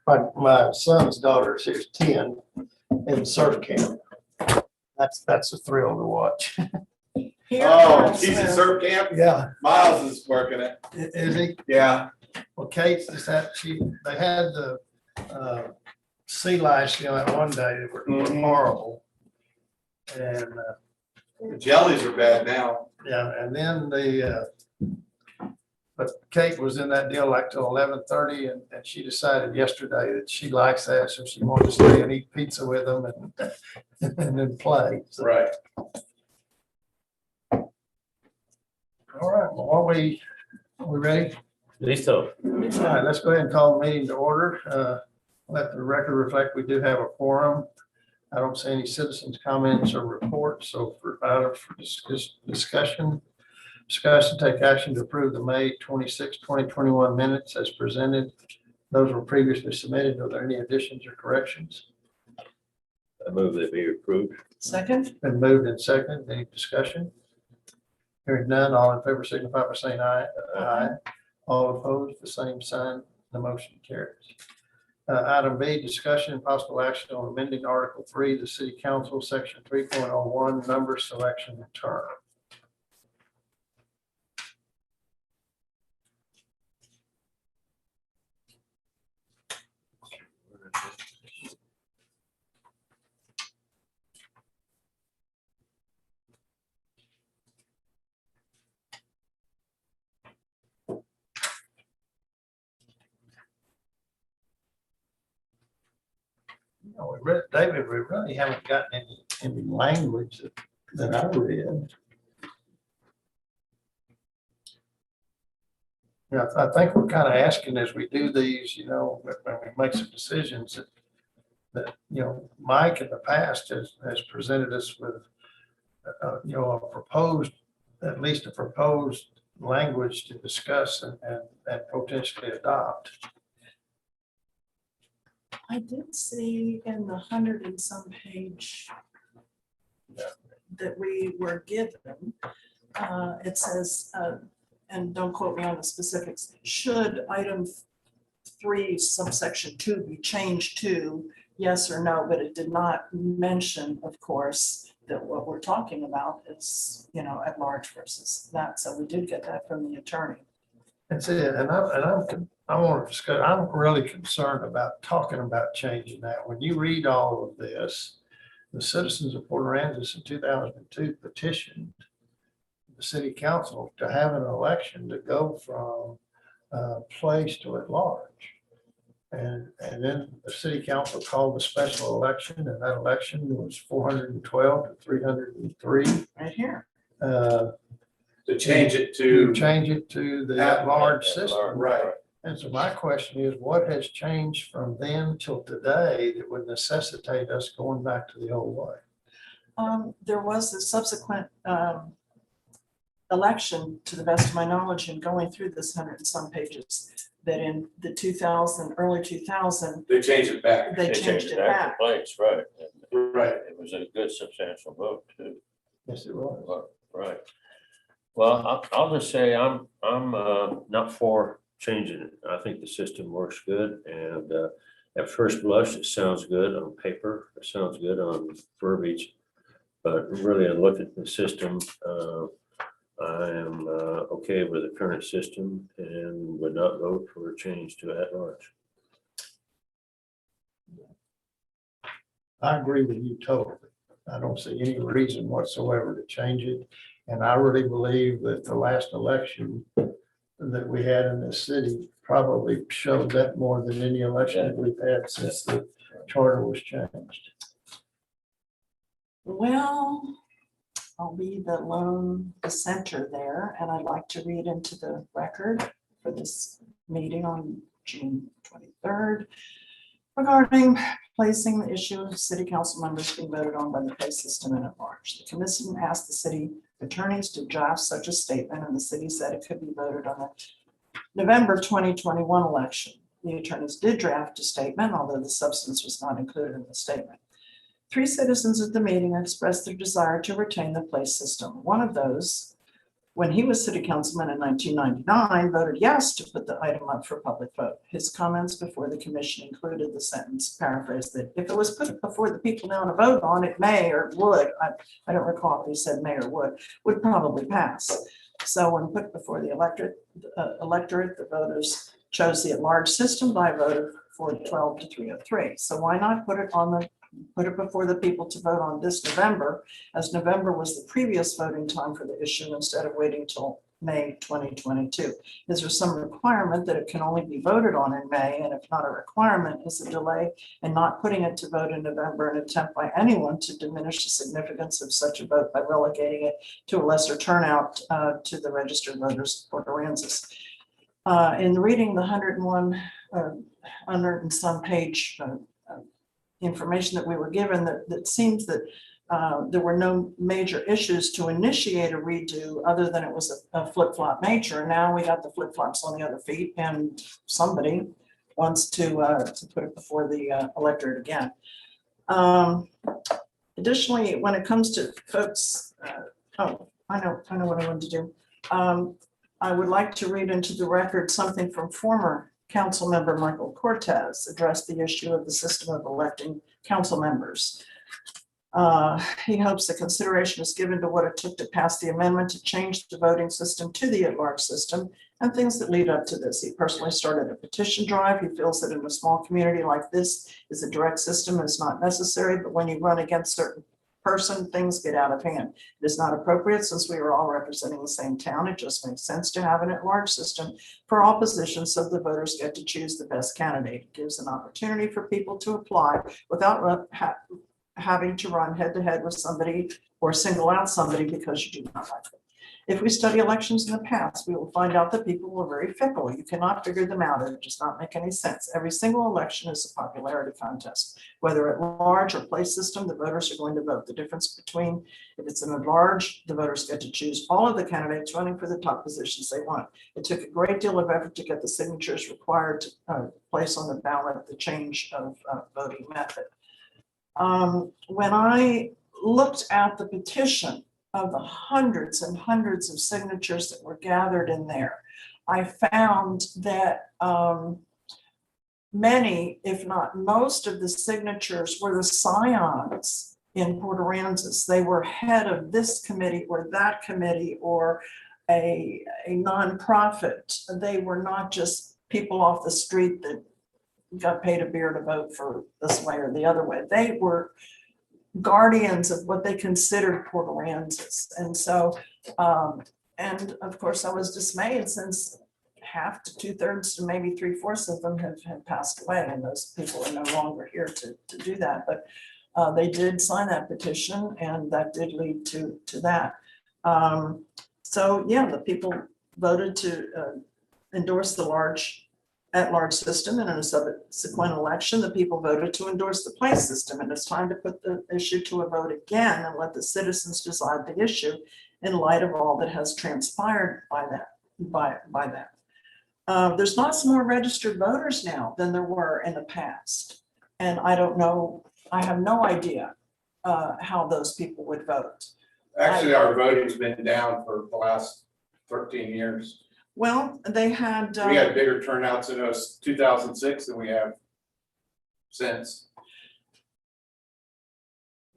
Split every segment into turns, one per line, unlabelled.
My son's daughter, she's 10, in surf camp. That's a thrill to watch.
Oh, she's in surf camp?
Yeah.
Miles is working it.
Is he?
Yeah.
Well, Kate's just had, they had the sea lice, that one day that were horrible. And
The jellies are bad now.
yeah, and then but Kate was in that deal like till 11:30, and she decided yesterday that she likes that, so she wanted to stay and eat pizza with them and then play. So,
Right.
all right, well, are we ready?
Listo.
All right, let's go ahead and call the meeting to order. Let the record reflect we do have a quorum. I don't see any citizens' comments or reports, so for discussion, take action to approve the May 26, 2021 minutes as presented. Those were previously submitted. Are there any additions or corrections?
I move that be approved.
Second?
Been moved and seconded. Any discussion? Hearing none, all in favor signify by saying aye. Aye. All opposed, the same sign. The motion carries. Item B, discussion and possible action on amending Article 3, the City Council, Section 3.01, number selection and term. David, we really haven't gotten any language that I read. Yeah, I think we're kind of asking as we do these, when we make some decisions that Mike in the past has presented us with, a proposed, at least a proposed language to discuss and potentially adopt.
I did see in the 100 and some page that we were given, it says, and don't quote me on the specifics, should item 3 subsection 2 be changed to yes or no, but it did not mention, of course, that what we're talking about is, at large versus that. So we did get that from the attorney.
That's it, and I want to discuss, I'm really concerned about talking about changing that. When you read all of this, the citizens of Port Aransas in 2002 petitioned the city council to have an election to go from place to at large. And then the city council called a special election, and that election was 412 to 303.
Right here.
To change it
To
to.
change it to the at-large system.
Right.
And so my question is, what has changed from then till today that would necessitate us going back to the old way?
There was a subsequent election, to the best of my knowledge, and going through this 100 and some pages, that in the early 2000,
They changed it back.
they changed it back.
to place, right.
Right.
It was a good substantial vote too.
Yes, it was.
Right. Well, I'll just say I'm not for changing it. I think the system works good, and at first blush, it sounds good on paper. It sounds good on verbiage, but really, I looked at the system. I am okay with the current system and would not vote for a change to at large.
I agree with you totally. I don't see any reason whatsoever to change it. And I really believe that the last election that we had in this city probably showed that more than any election that we've had since the charter was changed.
Well, I'll be the lone dissenter there, and I'd like to read into the record for this meeting on June 23rd regarding placing the issue of city council members being voted on by the pay system and at large. The commission asked the city attorneys to draft such a statement, and the city said it could be voted on the November 2021 election. The attorneys did draft a statement, although the substance was not included in the statement. 3 citizens at the meeting expressed their desire to retain the place system. One of those when he was city councilman in 1999, voted yes to put the item up for public vote. His comments before the commission included the sentence, paraphrase, that if it was put before the people now to vote on, it may or would, I don't recall if he said may or would probably pass. So when put before the electorate, the voters chose the at-large system by a vote of 412 to 303. So why not put it before the people to vote on this November, as November was the previous voting time for the issue instead of waiting till May 2022. Is there some requirement that it can only be voted on in May? And if not a requirement, is a delay in not putting it to vote in November an attempt by anyone to diminish the significance of such a vote by relegating it to a lesser turnout to the registered voters of Port Aransas? In reading the 101 and some page information that we were given, that seems that there were no major issues to initiate a redo other than it was a flip-flop nature. And now we got the flip-flops on the other feet and somebody wants to put it before the electorate again. Additionally, when it comes to folks, I know what I wanted to do. I would like to read into the record something from former Council Member Michael Cortez addressed the issue of the system of electing council members. He hopes the consideration is given to what it took to pass the amendment to change the voting system to the at-large system and things that lead up to this. He personally started a petition drive. He feels that in a small community like this, is a direct system is not necessary, but when you run against certain person, things get out of hand. It is not appropriate since we are all representing the same town. It just makes sense to have an at-large system for all positions so the voters get to choose the best candidate. It gives an opportunity for people to apply without having to run head-to-head with somebody or single out somebody because you do not like them. If we study elections in the past, we will find out that people were very fickle. You cannot figure them out. It does not make any sense. Every single election is a popularity contest. Whether at large or place system, the voters are going to vote. The difference between, if it's an at large, the voters get to choose all of the candidates running for the top positions they want. It took a great deal of effort to get the signatures required to place on the ballot the change of voting method. When I looked at the petition of the hundreds and hundreds of signatures that were gathered in there, I found that many, if not most of the signatures were the scions in Port Aransas. They were head of this committee or that committee or a nonprofit. They were not just people off the street that got paid a beer to vote for this way or the other way. They were guardians of what they considered Port Aransas. And so, and of course I was dismayed since half to 2/3 to maybe 3/4 of them have passed away, and those people are no longer here to do that. But they did sign that petition, and that did lead to that. So yeah, the people voted to endorse the at-large system, and in a subsequent election, the people voted to endorse the place system. And it's time to put the issue to a vote again and let the citizens decide the issue in light of all that has transpired by that. There's lots more registered voters now than there were in the past. And I don't know, I have no idea how those people would vote.
Actually, our voting's been down for the last 13 years.
Well, they had.
We had bigger turnouts in 2006 than we have since.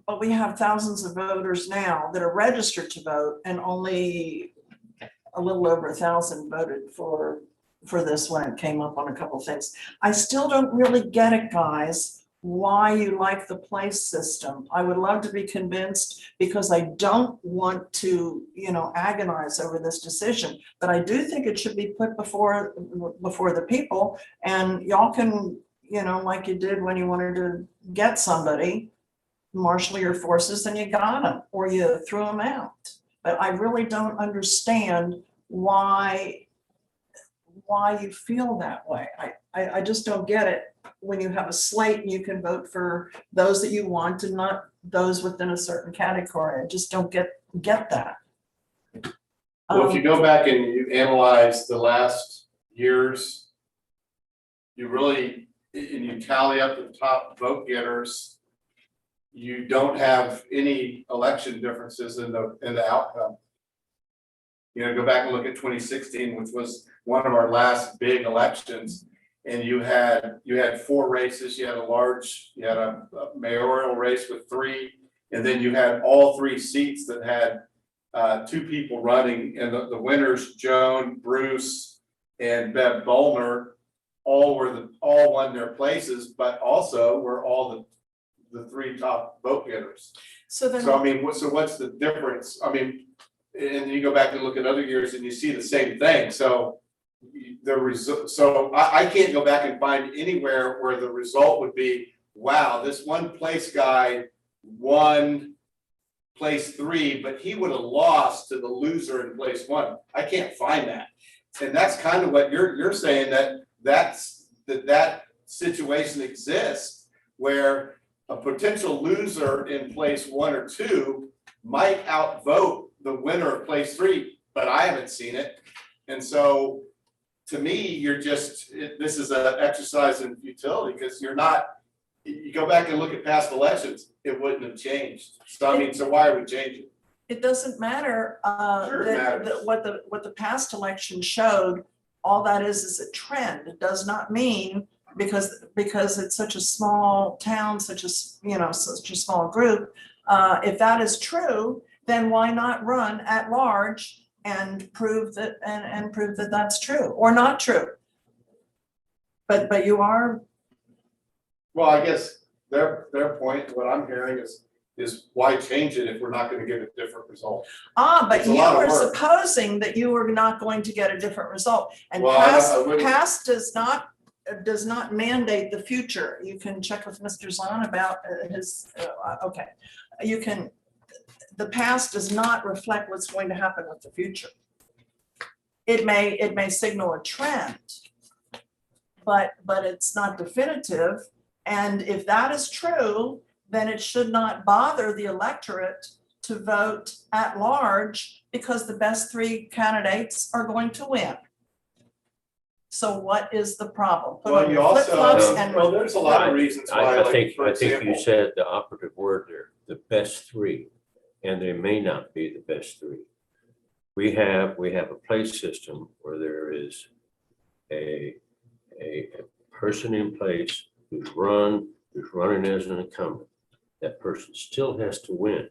But we have thousands of voters now that are registered to vote, and only a little over 1,000 voted for this when it came up on a couple of things. I still don't really get it, guys, why you like the place system. I would love to be convinced, because I don't want to, agonize over this decision, but I do think it should be put before the people, and y'all can, like you did when you wanted to get somebody, marshal your forces and you got them, or you threw them out. But I really don't understand why you feel that way. I just don't get it. When you have a slate, you can vote for those that you want and not those within a certain category. I just don't get that.
Well, if you go back and you analyze the last years, you really, and you tally up the top vote getters, you don't have any election differences in the outcome. You know, go back and look at 2016, which was one of our last big elections. And you had 4 races, you had a mayoral race with 3, and then you had all 3 seats that had 2 people running, and the winners, Joan, Bruce, and Bev Bolner, all won their places, but also were all the 3 top vote getters.
So then.
So I mean, what's the difference? I mean, and you go back and look at other years and you see the same thing, so I can't go back and find anywhere where the result would be, wow, this one place guy won place 3, but he would have lost to the loser in place 1. I can't find that. And that's kind of what you're saying, that situation exists where a potential loser in place 1 or 2 might outvote the winner of place 3, but I haven't seen it. And so to me, this is an exercise in futility, because you go back and look at past elections, it wouldn't have changed. So I mean, so why are we changing?
It doesn't matter,
Sure it matters.
what the past election showed, all that is a trend. It does not mean because it's such a small town, such a small group. If that is true, then why not run at large and prove that that's true or not true? But you are.
Well, I guess their point, what I'm hearing is why change it if we're not gonna get a different result?
But
It's a
you
lot of
were
work.
supposing that you were not going to get a different result. And
Well, I wouldn't-
past does not mandate the future. You can check with Mr. Zahn about his, okay. The past does not reflect what's going to happen with the future. It may signal a trend, but it's not definitive. And if that is true, then it should not bother the electorate to vote at large, because the best 3 candidates are going to win. So what is the problem? Put
Well,
on
you
your
also,
flip-flops and-
well, there's a lot of reasons why,
I
like,
think
for
you
example,
said the operative word there, the best 3, and they may not be the best 3. We have a place system where there is a person in place who's running as an incumbent. That person still has to win.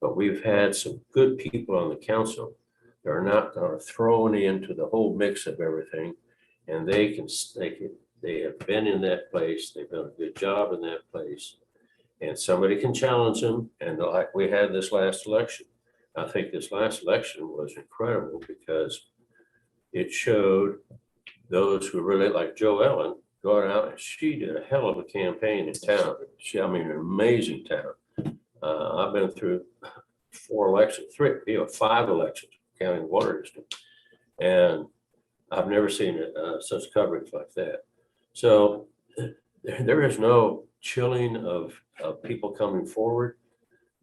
But we've had some good people on the council. They're not thrown into the whole mix of everything. And they have been in that place. They've done a good job in that place. And somebody can challenge them. And like we had this last election, I think this last election was incredible because it showed those who really like Joe Ellen going out, and she did a hell of a campaign in town. An amazing town. I've been through 5 elections, counting the water district. And I've never seen such coverage like that. So there is no chilling of people coming forward.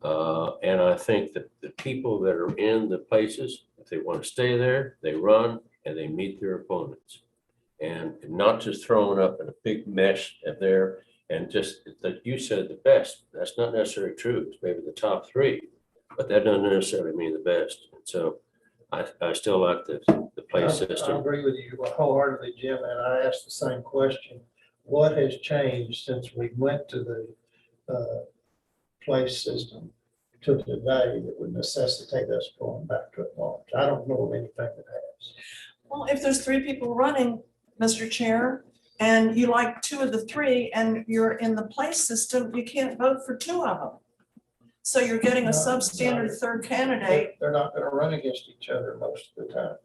And I think that the people that are in the places, if they want to stay there, they run and they meet their opponents. And not just thrown up in a big mesh of there and just that you said the best. That's not necessarily true. It's maybe the top 3, but that doesn't necessarily mean the best. And so I still like the place
I
system.
agree with you wholeheartedly, Jim, and I asked the same question. What has changed since we went to the place system to today that would necessitate us going back to it large? I don't know of anything that has.
Well, if there's 3 people running, Mr. Chair, and you like 2 of the 3 and you're in the place system, you can't vote for 2 of them. So you're getting a
No,
substandard
no.
3rd candidate.
They're not gonna run against each other most of the time.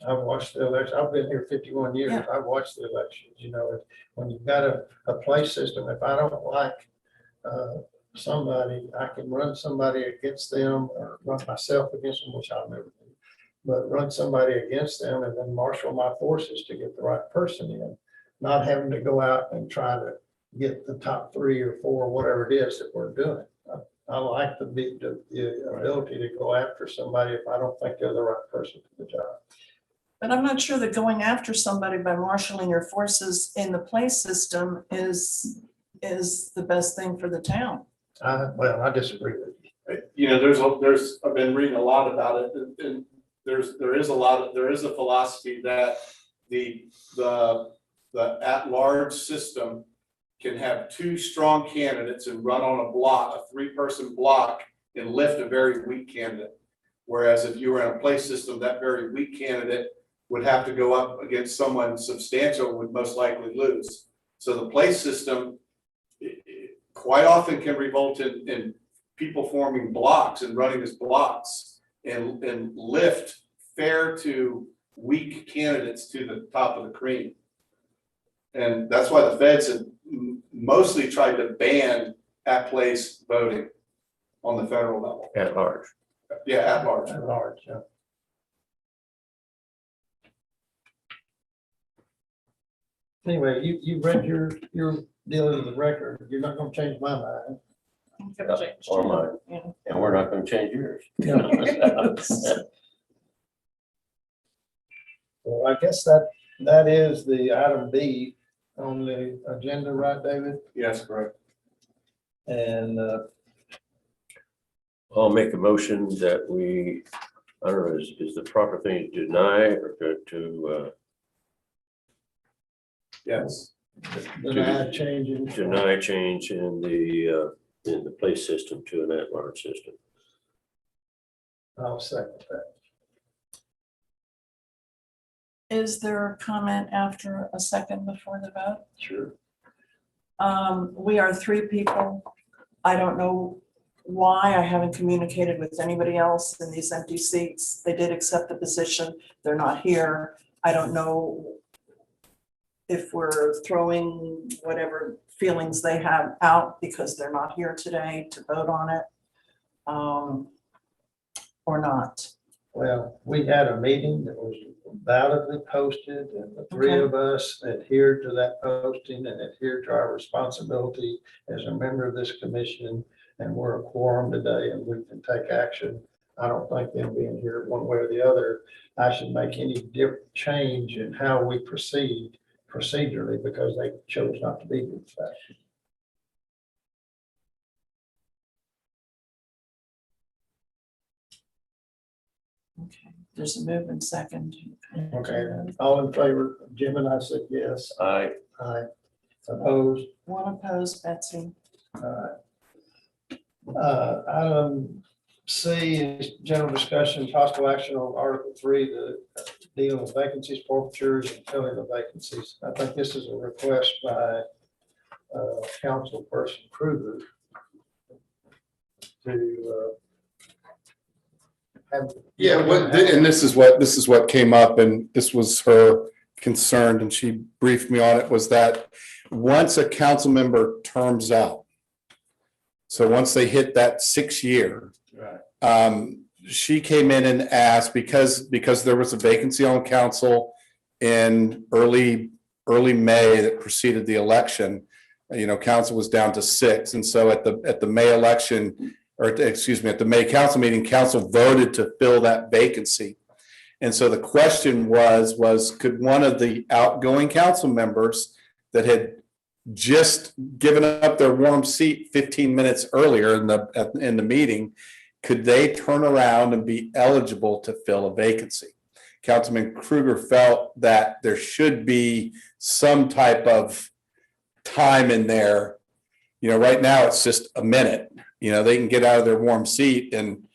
I've watched the election. I've been here 51 years.
Yeah.
I've watched the elections. When you've got a place system, if I don't like somebody, I can run somebody against them or run myself against them, which I'll never do. But run somebody against them and then marshal my forces to get the right person in, not having to go out and try to get the top 3 or 4, whatever it is that we're doing. I like the ability to go after somebody if I don't think they're the right person for the job.
But I'm not sure that going after somebody by marshaling your forces in the place system is the best thing for the town.
I disagree with you.
You know, I've been reading a lot about it, and there is a philosophy that the at-large system can have two strong candidates and run on a block, a three-person block, and lift a very weak candidate. Whereas if you were in a place system, that very weak candidate would have to go up against someone substantial, would most likely lose. So the place system quite often can result in people forming blocks and running as blocks and lift fair to weak candidates to the top of the cream. And that's why the feds have mostly tried to ban at-place voting on the federal level.
At large.
Yeah, at large.
At large, yeah. Anyway, you read your deal into the record. You're not gonna change my mind.
Or mine.
Yeah.
And we're not gonna change yours.
Well, I guess that is the item B on the agenda, right, David?
Yes, correct.
And
I'll make a motion that we, I don't know, is the proper thing to deny or to
Yes.
deny changing.
deny change in the place system to an at-large system?
I'll second that.
Is there a comment after a second before the vote?
Sure.
We are three people. I don't know why I haven't communicated with anybody else in these empty seats. They did accept the position. They're not here. I don't know if we're throwing whatever feelings they have out because they're not here today to vote on it, or not.
Well, we had a meeting that was validly posted, and the three
Okay.
of us adhered to that posting and adhered to our responsibility as a member of this commission. And we're a quorum today and we can take action. I don't think them being here one way or the other, I should make any different change in how we proceed procedurally because they chose not to be here today.
Okay, there's a move and second.
Okay, all in favor? Jim and I said yes.
Aye.
Aye. Opposed?
One opposed, Betsy.
Item C is general discussion, possible action on Article 3, the deal with vacancies, forfeitures, and filling the vacancies. I think this is a request by Councilperson Kruger to have.
Yeah, and this is what came up, and this was her concern, and she briefed me on it, was that once a council member terms out, so once they hit that 6 year, she came in and asked, because there was a vacancy on council in early May that preceded the election, council was down to 6. And so at the May election, at the May council meeting, council voted to fill that vacancy. And so the question was could one of the outgoing council members that had just given up their warm seat 15 minutes earlier in the meeting, could they turn around and be eligible to fill a vacancy? Councilman Kruger felt that there should be some type of time in there. Right now it's just a minute. They can get out of their warm seat, and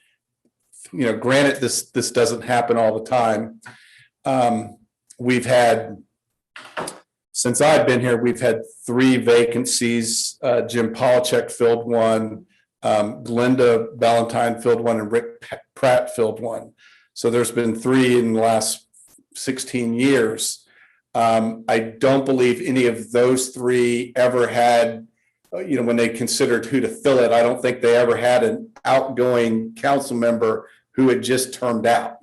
granted, this doesn't happen all the time. We've had, since I've been here, we've had 3 vacancies. Jim Polachek filled one, Glenda Valentine filled one, and Rick Pratt filled one. So there's been 3 in the last 16 years. I don't believe any of those 3 ever had, when they considered who to fill it, I don't think they ever had an outgoing council member who had just termed out.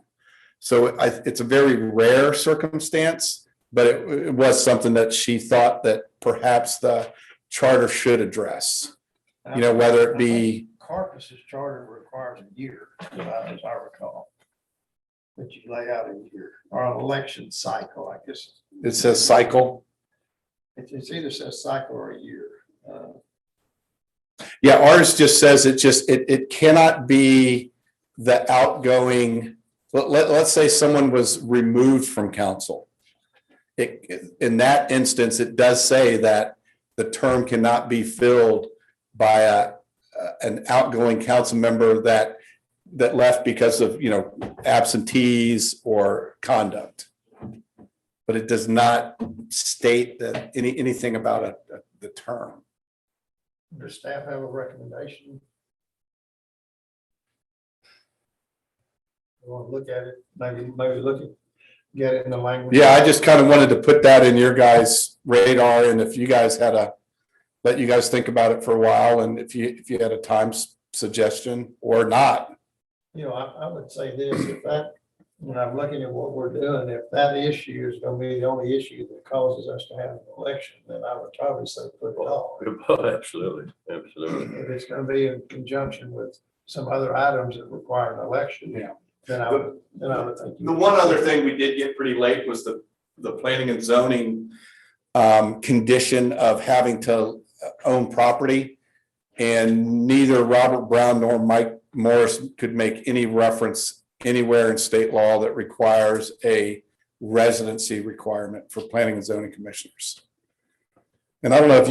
So it's a very rare circumstance, but it was something that she thought that perhaps the charter should address, whether it be.
Carcass's charter requires a year, as I recall. That you lay out a year, or an election cycle, I guess.
It says cycle.
It's either says cycle or a year.
Yeah, ours just says it cannot be the outgoing, let's say someone was removed from council. In that instance, it does say that the term cannot be filled by an outgoing council member that left because of, absentees or conduct. But it does not state that anything about the term.
Does staff have a recommendation? You want to look at it, maybe get it in the language.
Yeah, I just kind of wanted to put that in your guys' radar, and if you guys let you guys think about it for a while, and if you had a time suggestion or not.
I would say this, if that, when I'm looking at what we're doing, if that issue is gonna be the only issue that causes us to have an election, then I would probably say put it off.
Absolutely, absolutely.
If it's gonna be in conjunction with some other items that require an election.
Yeah.
Then I would think.
The one other thing we did get pretty late was the planning and zoning
Condition of having to own property. And neither Robert Brown nor Mike Morris could make any reference anywhere in state law that requires a residency requirement for planning and zoning commissioners. And I don't know if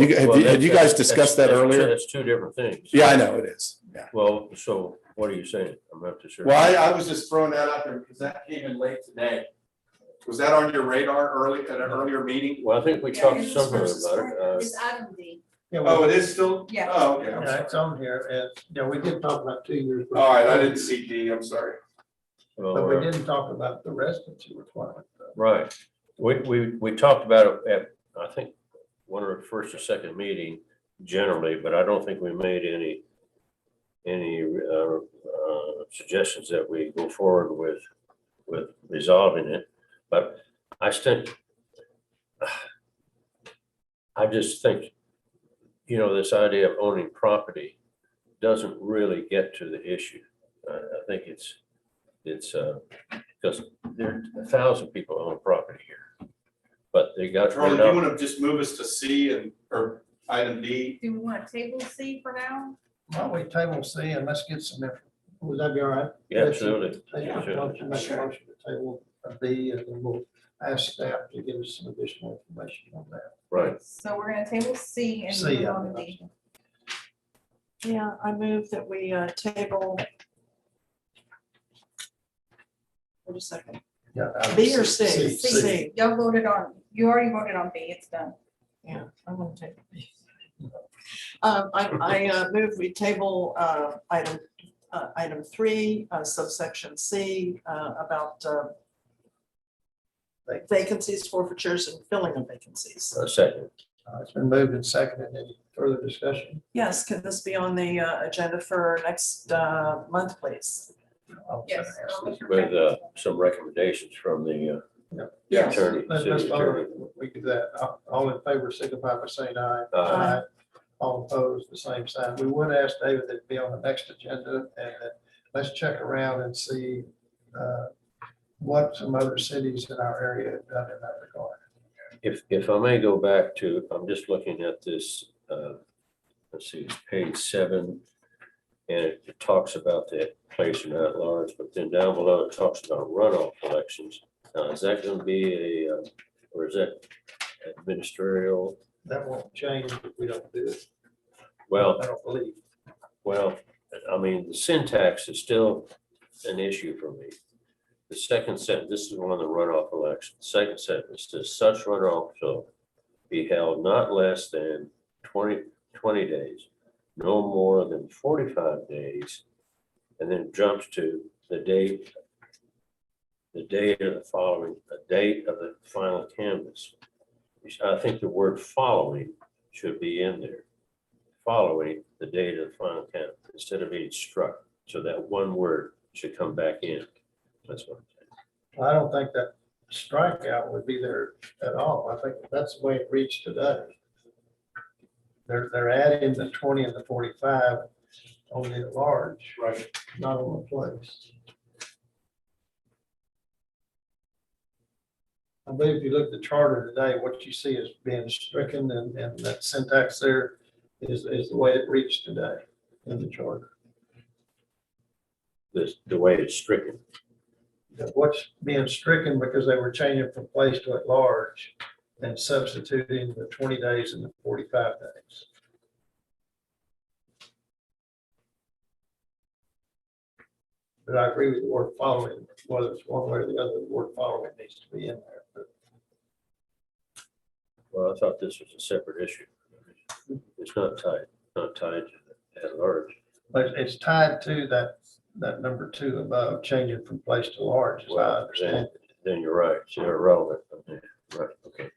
had you guys discussed that earlier?
That's two different things.
Yeah, I know it is. Yeah.
Well, so what are you saying? I'm not too sure.
Well, I was just throwing that out there because that came in late today. Was that on your radar at an earlier meeting?
Well, I think we talked somewhere about it.
It's item D.
Yeah,
Oh, it is still?
Yeah.
Oh, okay. I'm
Yeah,
sorry.
it's on here, and, we did talk about 2 years.
All right, I didn't see D, I'm sorry.
But we didn't talk about the residency requirement. though.
Right. We talked about it at, I think, one of the first or second meeting generally, but I don't think we made any suggestions that we go forward with resolving it. But I just think, this idea of owning property doesn't really get to the issue. I think it's because there are 1,000 people own property here, but they got.
Charlie, do you want to just move us to C or item D?
Do we want to table C for now?
Why don't we table C and let's get some, would that be all right?
Yeah, absolutely.
Table,
Sure.
motion, make a motion to table B, and then we'll ask staff to give us some additional information on that.
Right.
So we're gonna table C and
C,
move
yeah.
on to D.
Yeah, I move that we table. Wait a second.
Yeah.
B or C?
C. Y'all you already voted on B, it's done.
Yeah, I'm gonna take it. I move we table item 3, subsection C, about vacancies, forfeitures, and filling of vacancies.
A second.
It's been moved and seconded. Any further discussion?
Yes, can this be on the agenda for next month, please?
Yes.
With some recommendations from the
Yes.
attorney.
Let's
city attorney.
vote. We do that. All in favor, signify by saying aye.
Aye.
All opposed, the same sign. We would ask David that be on the next agenda, and that let's check around and see what some other cities in our area have done in that regard.
If I may go back to, I'm just looking at this, let's see, it's page 7. And it talks about the placement at large, but then down below it talks about runoff elections. Is that going to be or is that ministerial?
That won't change if we don't do it.
Well,
I don't believe.
I mean, the syntax is still an issue for me. The second sentence, this is one of the runoff elections. Second sentence says such runoff shall be held not less than 20 days, no more than 45 days, and then jumps to the date of the date of the final canvass. I think the word following should be in there. Following the date of the final canvass instead of being struck. So that one word should come back in. That's what I'm saying.
I don't think that strikeout would be there at all. I think that's the way it reads today. They're adding the 20 and the 45 only at large,
Right.
not on the place. I believe if you look at the charter today, what you see is being stricken, and that syntax there is the way it reads today in the charter.
The way it's stricken.
That what's being stricken because they were changing from place to at large and substituting the 20 days and the 45 days. But I agree with the word following, whether it's one way or the other, the word following needs to be in there. But
Well, I thought this was a separate issue. It's not tied to the at large.
But it's tied to that number 2 above, changing from place to large, as I
Well,
understand it.
then you're right. It's irrelevant. Okay, right, okay.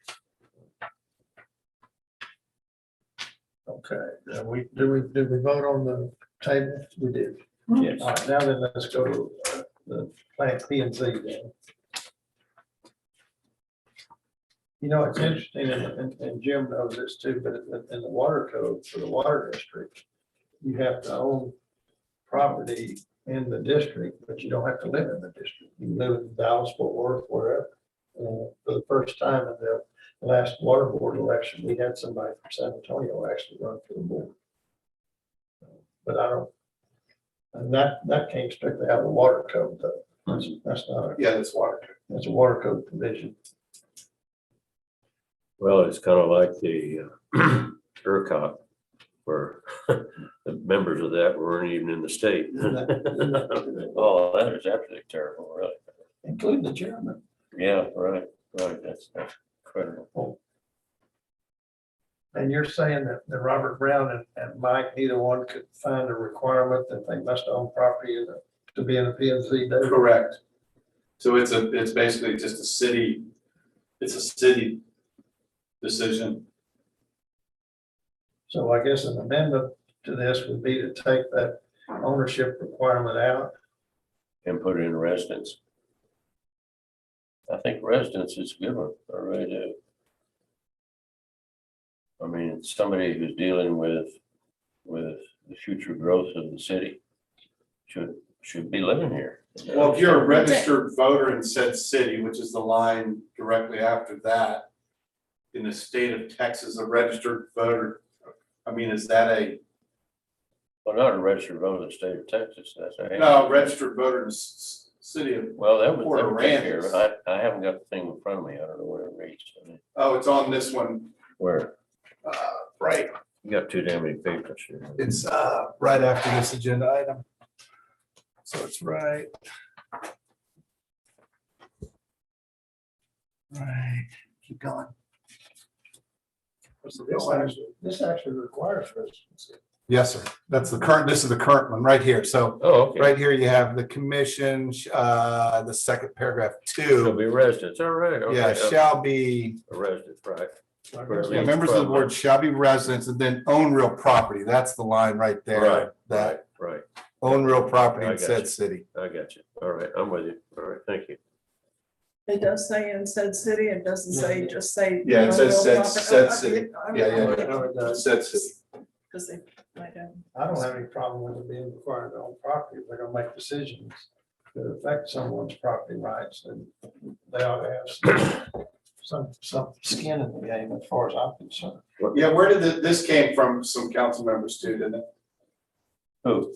Okay, did we vote on the table? We did.
Yes.
All right, now then, let's go to the plant P and Z then. You know, it's interesting, and Jim knows this too, but in the water code for the water district, you have to own property in the district, but you don't have to live in the district. You can live in Dallas, Fort Worth, wherever. For the first time in the last water board election, we had somebody from San Antonio actually run for the board. But I don't, and that came strictly out of the water code, though. That's not,
Yeah, that's water.
that's a water code provision.
Well, it's kind of like the ERCOT, where the members of that weren't even in the state. Oh, that is absolutely terrible, really.
Including the chairman.
Yeah, right, that's incredible.
And you're saying that Robert Brown and Mike, neither one could find a requirement that they must own property to be in a P and Z.
Correct. So it's basically just it's a city decision.
So I guess an amendment to this would be to take that ownership requirement out.
And put it in residence. I think residence is a good one, I really do. I mean, it's somebody who's dealing with the future growth of the city should be living here.
Well, if you're a registered voter in said city, which is the line directly after that, in the state of Texas, a registered voter, I mean, is that
Well, not a registered voter in the state of Texas, that's a.
no, registered voter in the city of,
Well, that would
Port
take care
Aransas.
of it. I haven't got the thing in front of me. I don't know where it reads. I mean,
oh, it's on this one,
where,
right,
you got too damn many papers here.
it's right after this agenda item. So it's right. Right, keep going.
This actually requires residency.
Yes, sir. That's the current, this is the current one right here. So
Oh, okay.
right here you have the commission, the second paragraph
Shall
2.
be residents, all right. okay,
Yeah, shall be,
A resident, right.
yeah, members of the board shall be residents and then own real property. That's the line right
Right,
there. That
right,
own real property
I
in
got
said
you.
city.
I got you. All right, I'm with you. All right, thank you.
It does say in said city, it doesn't say, just say.
Yeah, it says
no real
said
property.
city.
Yeah, yeah,
I know it does.
Said city.
Because they might have.
I don't have any problem with it being required to own property. If they're gonna make decisions that affect someone's property rights, then they ought to have some skin in the game as far as I'm concerned.
Yeah, where did this came from? Some council members too, didn't it?
Who?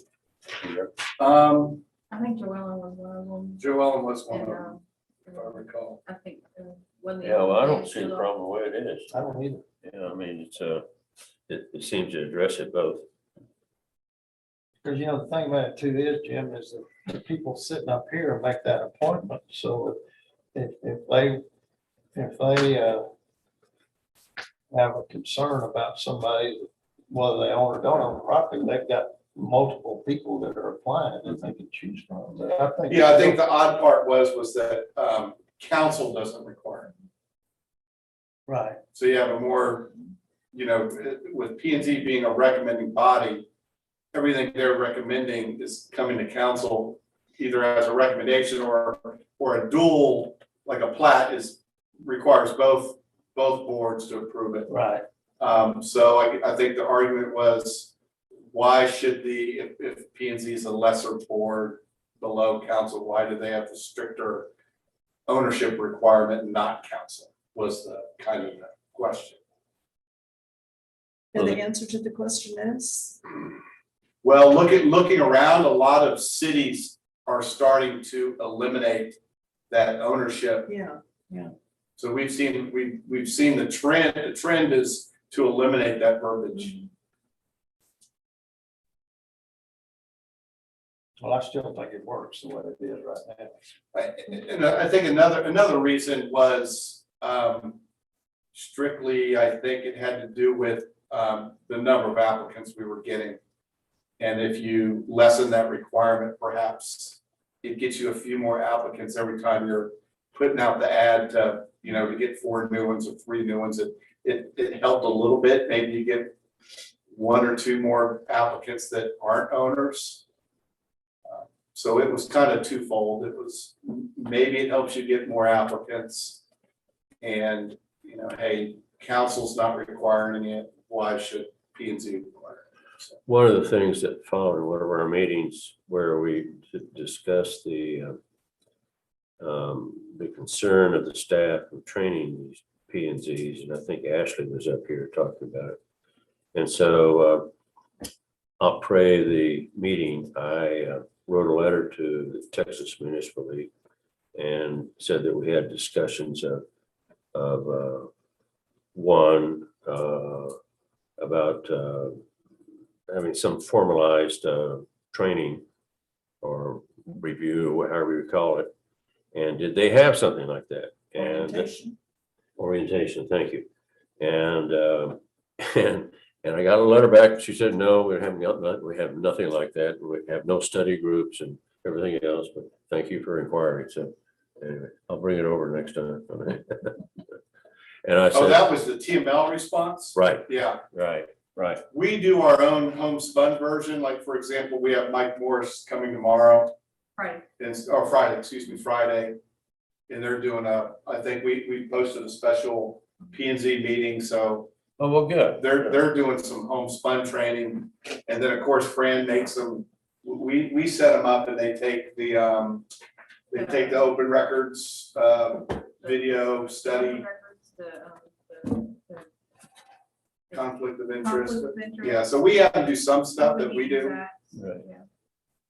I think Joella was one of them.
Joellen was one of
And,
them, if I recall.
I think when the.
Yeah, well, I don't see the problem the way it is.
I don't either.
Yeah, I mean, it's it seems to address it both.
Because you know, the thing about it too is, Jim, is that the people sitting up here make that appointment. So if they have a concern about somebody, whether they own or don't own the property, they've got multiple people that are applying that they can choose from. But I think.
Yeah, I think the odd part was that council doesn't require it.
Right.
So you have a more, you know, with P and Z being a recommending body, everything they're recommending is coming to council either as a recommendation or a dual, like a plat requires both boards to approve it.
Right.
So I think the argument was, why should if P and Z is a lesser board below council, why do they have the stricter ownership requirement and not council, was the kind of the question.
And the answer to the question is?
Well, looking around, a lot of cities are starting to eliminate that ownership.
Yeah,
So we've seen the trend is to eliminate that verbiage.
Well, I still think it works the way it is right now.
And I think another reason was strictly, I think it had to do with the number of applicants we were getting. And if you lessen that requirement, perhaps it gets you a few more applicants every time you're putting out the ad to, to get 4 new ones or 3 new ones. It helped a little bit. Maybe you get 1 or 2 more applicants that aren't owners. So it was kind of twofold. It was, maybe it helps you get more applicants. And, hey, council's not requiring it. Why should P and Z require it? So,
One of the things that followed one of our meetings where we discussed the concern of the staff of training these P and Zs, and I think Ashley was up here talking about it. And so I'll pray the meeting. I wrote a letter to the Texas Municipal League and said that we had discussions of one about having some formalized training or review, however you call it. And did they have something like that? And orientation, thank you. And and I got a letter back. She said, no, we have nothing like that. We have no study groups and everything else, but thank you for inquiring. So anyway, I'll bring it over next time. And I
oh,
said,
that was the TML response?
right,
Yeah.
right.
We do our own homespun version. Like, for example, we have Mike Morris coming tomorrow.
Right.
Friday. And they're doing I think we posted a special P and Z meeting, so
Oh, well, good.
they're doing some homespun training. And then, of course, Fran makes them, we set them up and they take the open records, video study, conflict of interest. Yeah, so we have to do some stuff that we do.
Right.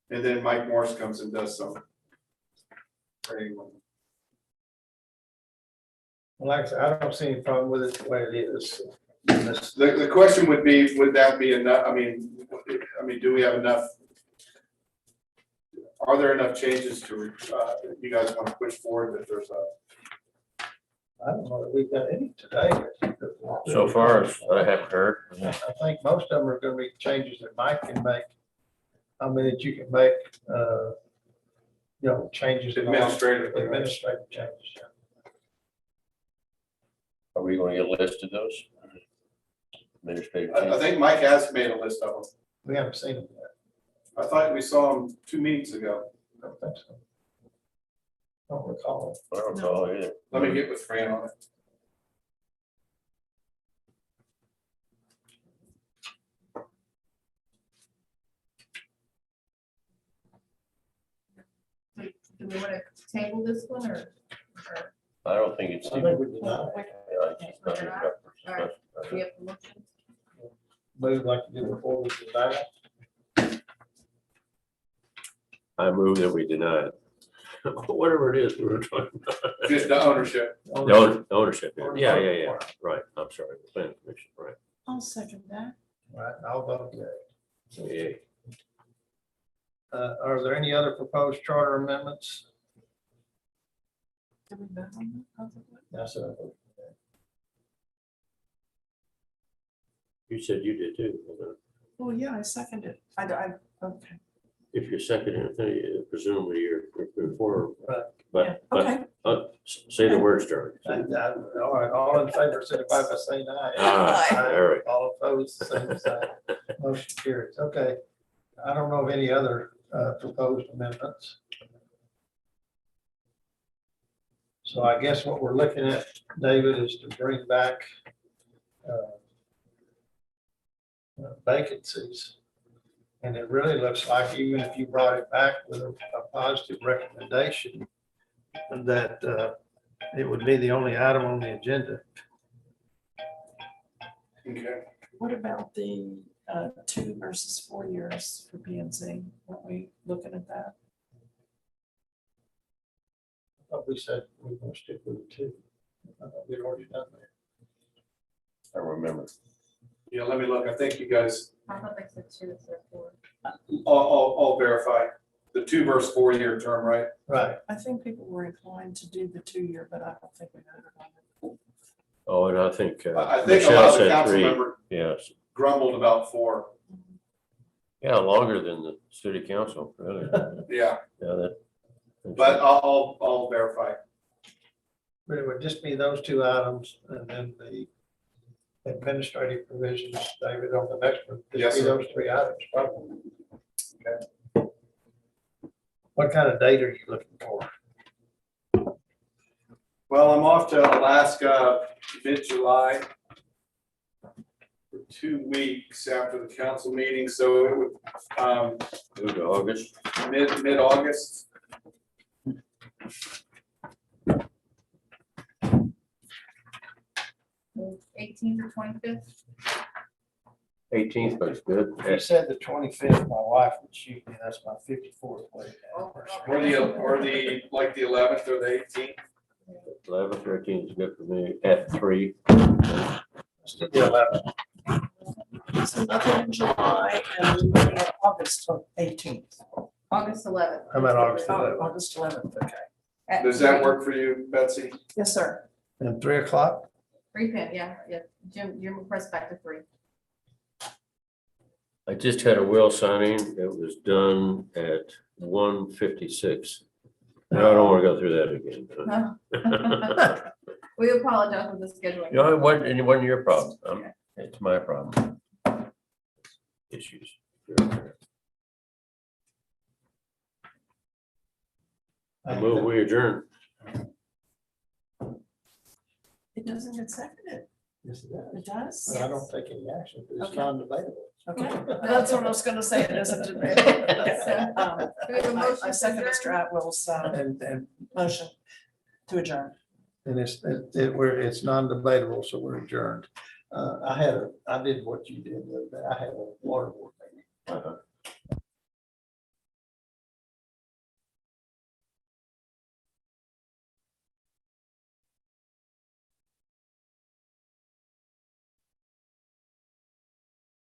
And then Mike Morris comes and does some training.
Well, like I said, I don't see any problem with it the way it is.
The question would be, would that be enough? I mean, do we have enough? Are there enough changes to, you guys want to push forward that there's
I don't know that we've got any today.
So far, as I haven't heard.
I think most of them are gonna be changes that Mike can make. I mean, that you can make, changes. in all-
administrative?
Administrative changes. Yeah.
Are we going to get a list of those? Administrative
I
changes?
think Mike has made a list of them.
We haven't seen them yet.
I thought we saw them 2 meetings ago.
I don't think so. Don't recall.
I don't know either.
Let me get with Fran on it.
Do we want to table this one or?
I don't think it's.
I think we did not
Yeah, it's just not enough for discussion.
We have the motion?
move like you did before we denied it.
I move that we deny it. Whatever it is we were talking about.
Just the ownership.
The ownership, yeah, right, I'm sorry, the planning commission, right.
I'll second that.
Right, I'll vote yea.
Yeah.
Are there any other proposed charter amendments?
Did we vote on that?
Yes, sir. I vote yea.
You said you did too.
Oh, yeah, I seconded. Okay.
If you're seconding, presumably you're before,
Right.
Yeah,
but,
okay.
say the words, Charlie.
All right, all in favor, signify by saying aye.
Ah, there we go.
All opposed, same sign. Motion carries. Okay. I don't know of any other proposed amendments. So I guess what we're looking at, David, is to bring back vacancies. And it really looks like even if you brought it back with a positive recommendation, that it would be the only item on the agenda.
Okay.
What about the 2 versus 4 years for P and Z? Weren't we looking at that?
I thought we said we were gonna stick with the two. I thought we'd already done that.
I remember.
Yeah, let me look. I think you guys,
I thought they said 2 instead of 4.
I'll verify. The 2 versus 4 year term, right?
Right.
I think people were inclined to do the 2 year, but I don't think we voted on it.
Oh, and I think
I think a
Michelle
lot of the
said
council
3.
member
Yes.
grumbled about 4.
Yeah, longer than the city council, really.
Yeah,
Yeah, that.
but I'll verify.
But it would just be those 2 items and then the administrative provisions, David, on the next one.
Yes,
Just be
sir.
those 3 items, probably. What kind of date are you looking for?
Well, I'm off to Alaska mid-July for 2 weeks after the council meeting, so it would,
Move to August.
mid-August.
Eighteenth or 25th?
18th looks good.
You said the 25th, my wife would shoot me, that's my 54th wedding anniversary.
Or the, like the 11th or the 18th.
11th, 13th is good for me at 3.
Let's do the 11th.
So nothing in July and we're looking at August 18th.
August 11th.
How about August
Oh,
11th?
August 11th, okay.
At
Does that
3.
work for you, Betsy?
Yes, sir.
And 3 o'clock?
3 p.m., yeah. Jim pressed back to 3.
I just had a will signing. It was done at 1:56. I don't want to go through that again.
No. We apologize for the scheduling.
No, it wasn't your problem. It's my problem. Issues. I move we adjourn.
It doesn't get seconded.
Yes, it does.
It does?
But I don't take any action, because it's
Okay.
non-debatable.
Okay, that's what I was gonna say, it isn't.
Do we have a
I
motion to
second Mr.
adjourn?
Atwell's
And
motion to adjourn.
it's non-debatable, so we're adjourned. I did what you did, the other day. I had a water board meeting.